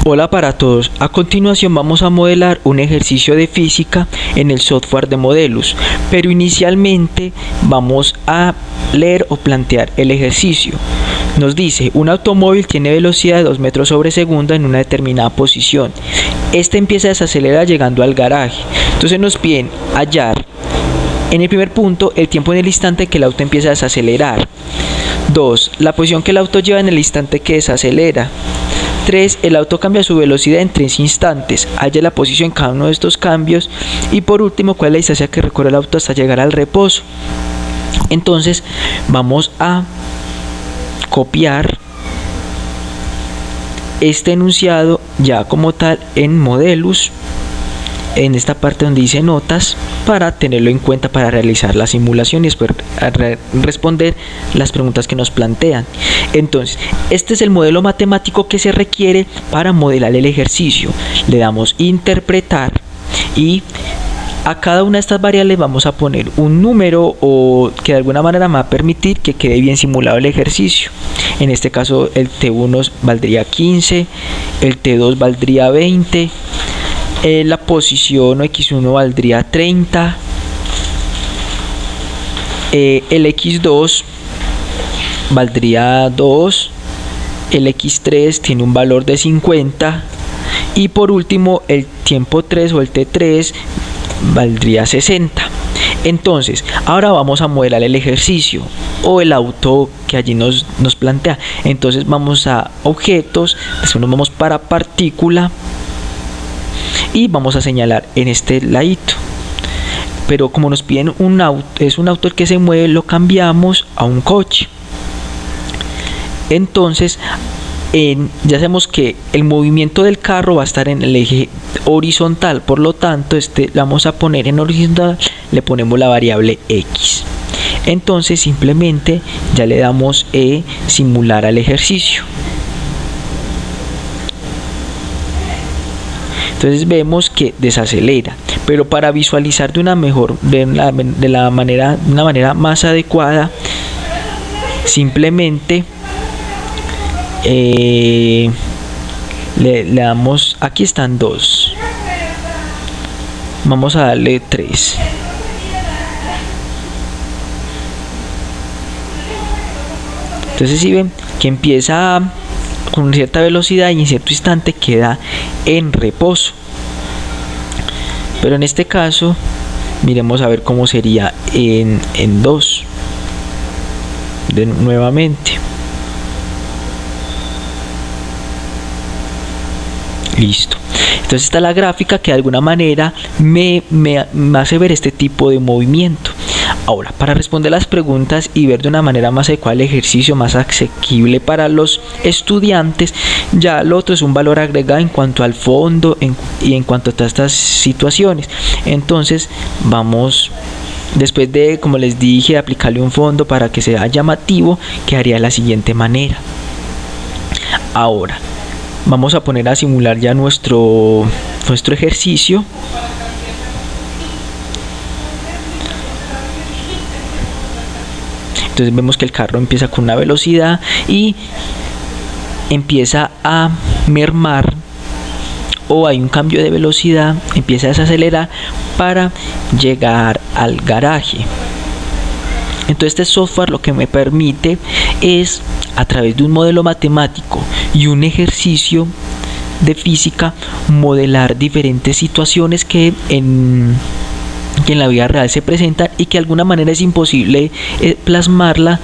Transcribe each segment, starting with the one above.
Hola para todos, a continuación vamos a modelar un ejercicio de física en el software de Modelus, pero inicialmente vamos a leer o plantear el ejercicio. Nos dice, un automóvil tiene velocidad de 2 metros sobre segundo en una determinada posición. Este empieza a desacelerar llegando al garaje. Entonces nos piden hallar en el primer punto el tiempo en el instante que el auto empieza a desacelerar. 2. La posición que el auto lleva en el instante que desacelera. 3. El auto cambia su velocidad en 3 instantes. Halla la posición en cada uno de estos cambios. Y por último, ¿cuál es la distancia que recorre el auto hasta llegar al reposo? Entonces, vamos a copiar este enunciado ya como tal en Modelus, en esta parte donde dice notas, para tenerlo en cuenta para realizar la simulación y después responder las preguntas que nos plantean. Entonces, este es el modelo matemático que se requiere para modelar el ejercicio. Le damos interpretar y a cada una de estas variables vamos a poner un número o que de alguna manera me va a permitir que quede bien simulado el ejercicio. En este caso el T1 valdría 15, el T2 valdría 20, la posición X1 valdría 30, el X2 valdría 2, el X3 tiene un valor de 50 y por último el tiempo 3 o el T3 valdría 60. Entonces, ahora vamos a modelar el ejercicio o el auto que allí nos plantea. Entonces vamos a objetos, después nos vamos para partícula y vamos a señalar en este ladito. Pero como nos piden un auto, es un auto el que se mueve, lo cambiamos a un coche. Entonces ya sabemos que el movimiento del carro va a estar en el eje horizontal, por lo tanto le vamos a poner en horizontal, le ponemos la variable X. Entonces simplemente ya le damos simular al ejercicio. Entonces vemos que desacelera, pero para visualizar de una manera más adecuada, simplemente le damos, aquí están 2, vamos a darle 3. Entonces si ven que empieza con cierta velocidad y en cierto instante queda en reposo, pero en este caso miremos a ver cómo sería en 2 nuevamente. Listo. Entonces está la gráfica que de alguna manera me hace ver este tipo de movimiento. Ahora, para responder las preguntas y ver de una manera más adecuada el ejercicio, más asequible para los estudiantes, ya lo otro es un valor agregado en cuanto al fondo y en cuanto a todas estas situaciones. Entonces vamos, después de, como les dije, aplicarle un fondo para que sea llamativo, quedaría de la siguiente manera. Ahora vamos a poner a simular ya nuestro ejercicio. Entonces vemos que el carro empieza con una velocidad y empieza a mermar, o hay un cambio de velocidad, empieza a desacelerar para llegar al garaje. Entonces este software lo que me permite es, a través de un modelo matemático y un ejercicio de física, modelar diferentes situaciones que en la vida real se presentan y que de alguna manera es imposible plasmarla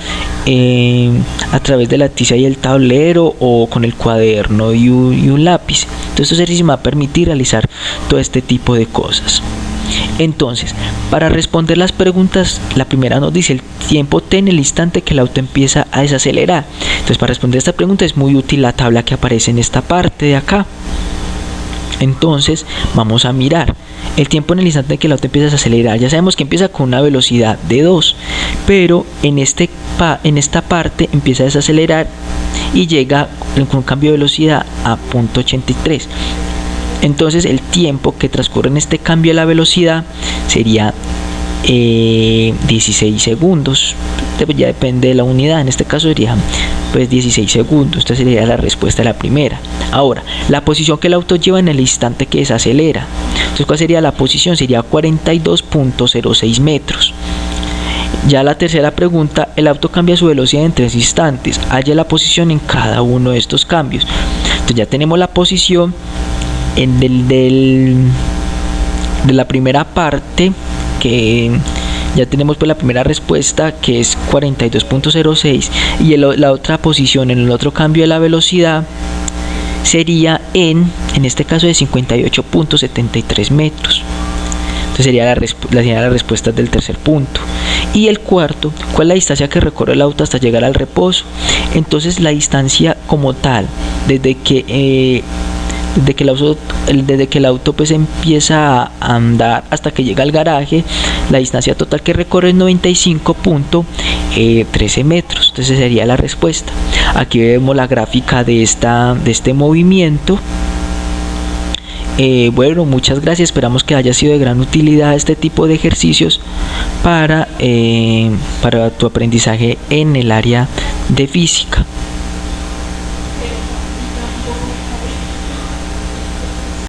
a través de la tiza y el tablero o con el cuaderno y un lápiz. Entonces este ejercicio me va a permitir realizar todo este tipo de cosas. Entonces, para responder las preguntas, la primera nos dice el tiempo t en el instante que el auto empieza a desacelerar. Entonces, para responder esta pregunta es muy útil la tabla que aparece en esta parte de acá. Entonces vamos a mirar el tiempo en el instante que el auto empieza a desacelerar. Ya sabemos que empieza con una velocidad de 2, pero en esta parte empieza a desacelerar y llega con un cambio de velocidad a 0.83. Entonces el tiempo que transcurre en este cambio de la velocidad sería 16 segundos. Ya depende de la unidad, en este caso sería pues 16 segundos. Esta sería la respuesta de la primera. Ahora, la posición que el auto lleva en el instante que desacelera. Entonces, ¿cuál sería la posición? Sería 42.06 metros. Ya la tercera pregunta, el auto cambia su velocidad en 3 instantes. Halla la posición en cada uno de estos cambios. Entonces ya tenemos la posición de la primera parte, que ya tenemos pues la primera respuesta, que es 42.06, y la otra posición en el otro cambio de la velocidad sería en este caso de 58.73 metros. Entonces sería la respuesta del tercer punto. Y el cuarto, ¿cuál es la distancia que recorre el auto hasta llegar al reposo? Entonces la distancia como tal, desde que el auto pues empieza a andar hasta que llega al garaje, la distancia total que recorre es 95.13 metros. Entonces sería la respuesta. Aquí vemos la gráfica de este movimiento. Bueno, muchas gracias, esperamos que haya sido de gran utilidad este tipo de ejercicios para tu aprendizaje en el área de física.